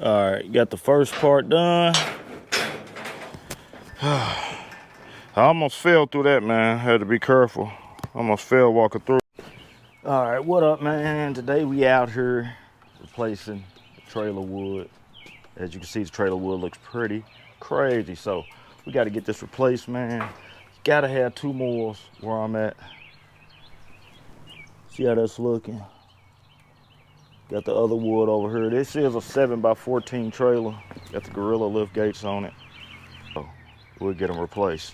All right, got the first part done. I almost fell through that, man. Had to be careful. Almost fell walking through. All right, what up, man? Today we out here replacing the trailer wood. As you can see, the trailer wood looks pretty crazy. So we got to get this replaced, man. Got to have two more where I'm at. See how that's looking. Got the other wood over here. This is a 7x14 trailer. Got the Gorilla lift gates on it. So we'll get them replaced.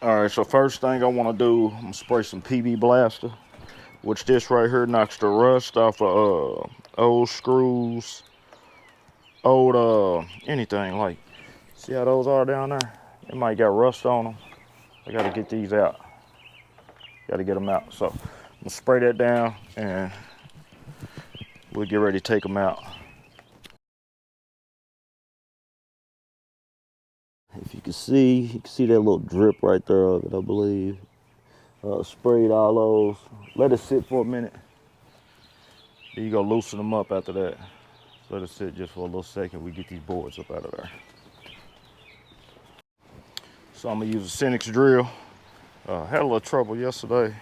All right, so first thing I want to do, I'm gonna spray some PB Blaster, which this right here knocks the rust off of old screws, old anything. Like, see how those are down there? It might got rust on them. I gotta get these out. Gotta get them out. So I'm gonna spray that down and we'll get ready to take them out. If you can see that little drip right there of it, I believe. Sprayed all those. Let it sit for a minute. Then you go loosen them up after that. Let it sit just for a little second. We get these boards up out of there. So I'm gonna use a Cenex drill. Had a little trouble yesterday.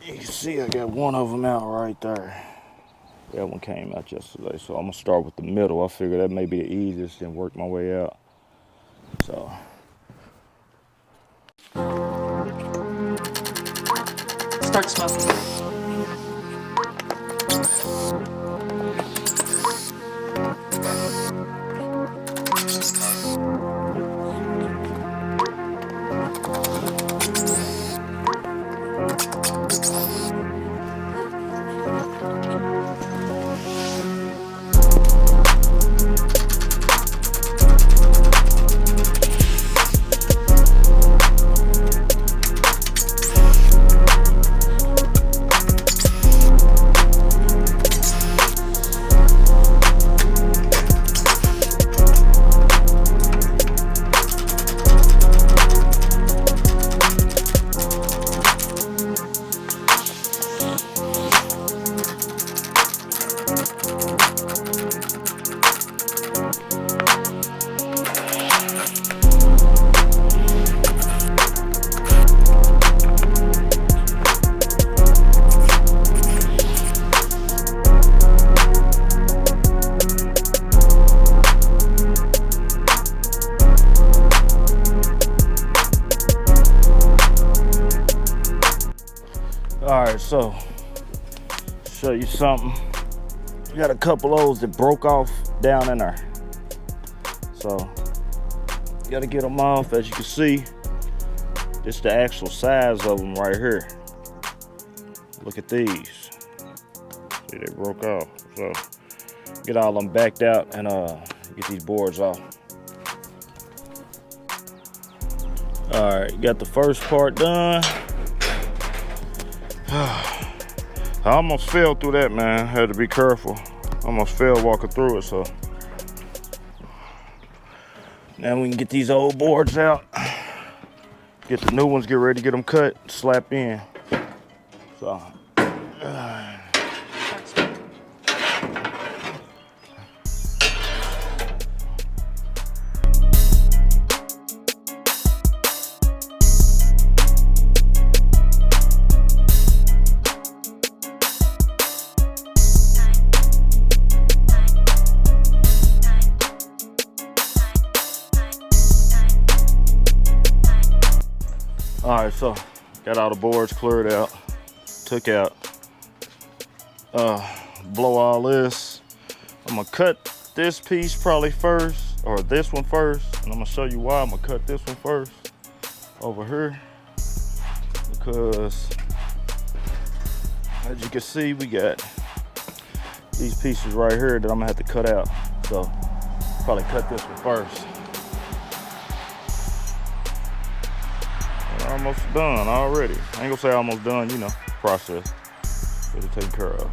You can see I got one of them out right there. That one came out yesterday. So I'm gonna start with the middle. I figure that may be the easiest and work my way out. So. Start smoking. All right, so show you something. Got a couple of those that broke off down in there. So gotta get them off. As you can see, this is the actual size of them right here. Look at these. See, they broke off. So get all them backed out and get these boards off. All right, got the first part done. I almost fell through that, man. Had to be careful. Almost fell walking through it, so. Now we can get these old boards out. Get the new ones, get ready to get them cut, slap in. So. All right, so got all the boards cleared out, took out, blow all this. I'm gonna cut this piece probably first, or this one first, and I'm gonna show you why I'm gonna cut this one first over here, because as you can see, we got these pieces right here that I'm gonna have to cut out. So probably cut this one first. Almost done already. I ain't gonna say almost done, you know, process. Get it taken care of.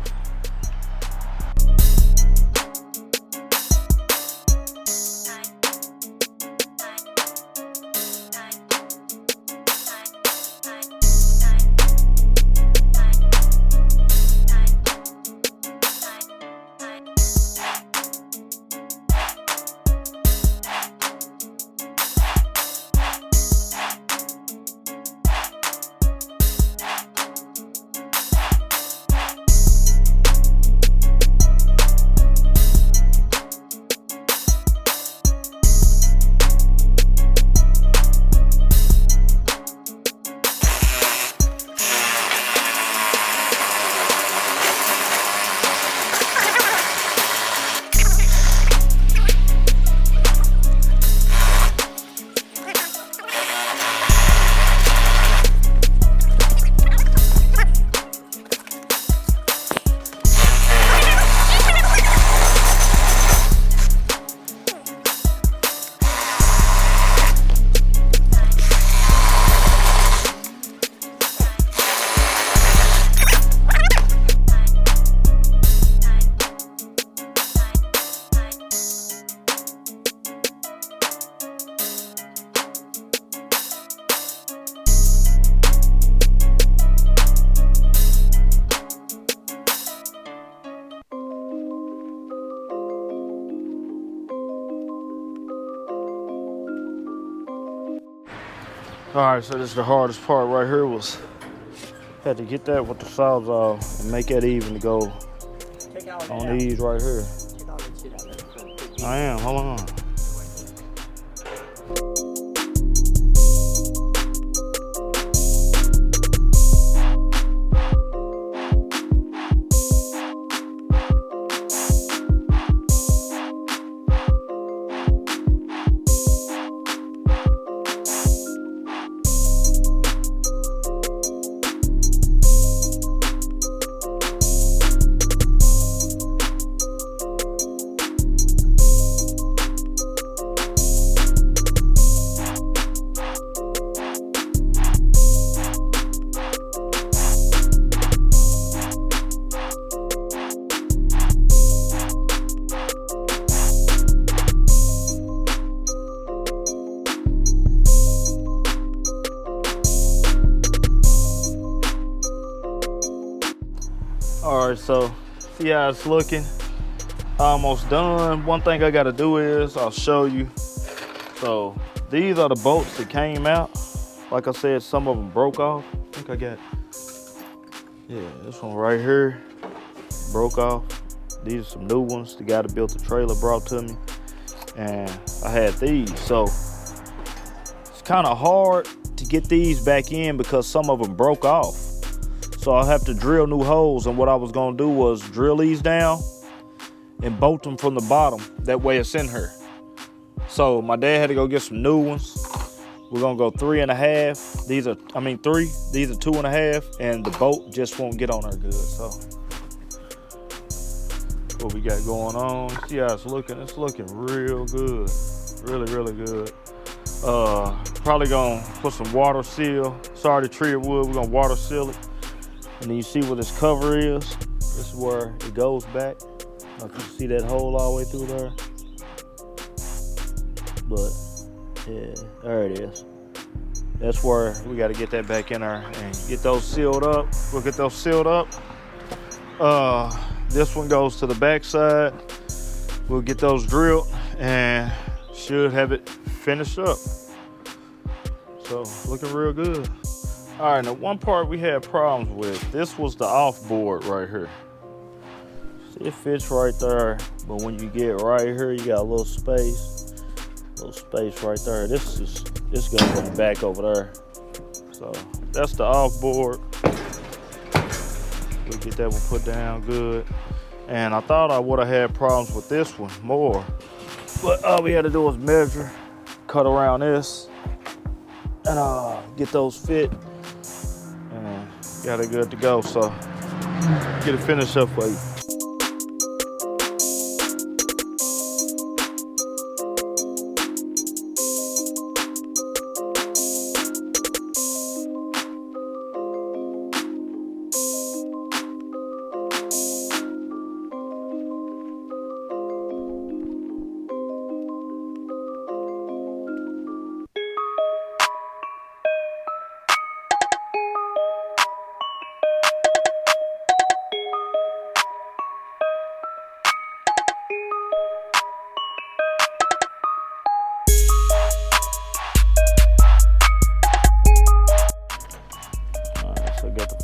All right, so this is the hardest part right here was had to get that with the saws off and make that even to go on these right here. I am, hold on. All right, so see how it's looking. Almost done. One thing I gotta do is I'll show you. So these are the bolts that came out. Like I said, some of them broke off. I think I got, yeah, this one right here broke off. These are some new ones the guy that built the trailer brought to me. And I had these. So it's kind of hard to get these back in because some of them broke off. So I'll have to drill new holes, and what I was gonna do was drill these down and bolt them from the bottom. That way it's in here. So my dad had to go get some new ones. We're gonna go 3.5. These are 3. These are 2.5, and the bolt just won't get on there good. So what we got going on? See how it's looking? It's looking real good. Really, really good. Probably gonna put some water seal. Sorry to treated wood, we're gonna water seal it. And then you see where this cover is. This is where it goes back. I don't know if you see that hole all the way through there. But yeah, there it is. That's where we got to get that back in there and get those sealed up. We'll get those sealed up. This one goes to the back side. We'll get those drilled and should have it finished up. So looking real good. All right, now one part we had problems with, this was the off board right here. See, it fits right there, but when you get right here, you got a little space right there. This goes on the back over there. So that's the off board. We'll get that one put down good. And I thought I would have had problems with this one more, but all we had to do was measure, cut around this, and get those fit. Got it good to go, so get it finished up for you.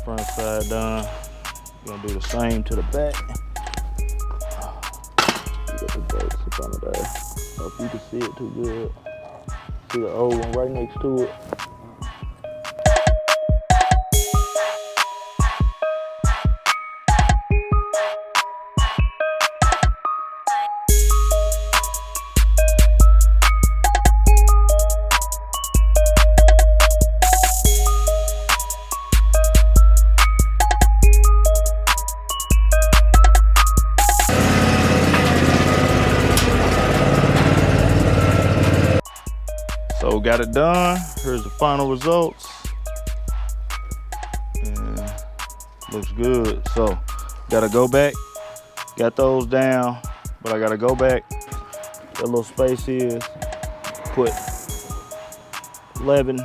Front side done. We're gonna do the same to the back. You got the bolts up under there. I don't know if you can see it too good. See the old one right next to it. So got it done. Here's the final results. And looks good. So gotta go back. Got those down, but I gotta go back. That little space is. Put 11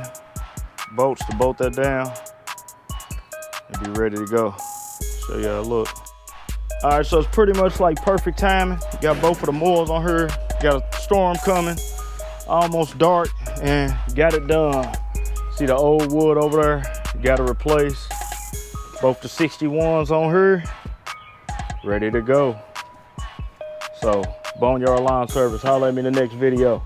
bolts to bolt that down and be ready to go. Show you how it look. All right, so it's pretty much like perfect timing. Got both of the moors on here. Got a storm coming. Almost dark, and got it done. See the old wood over there? Got to replace both the 61s on here. Ready to go. So, Boneyard Lawn Service, holler at me in the next video.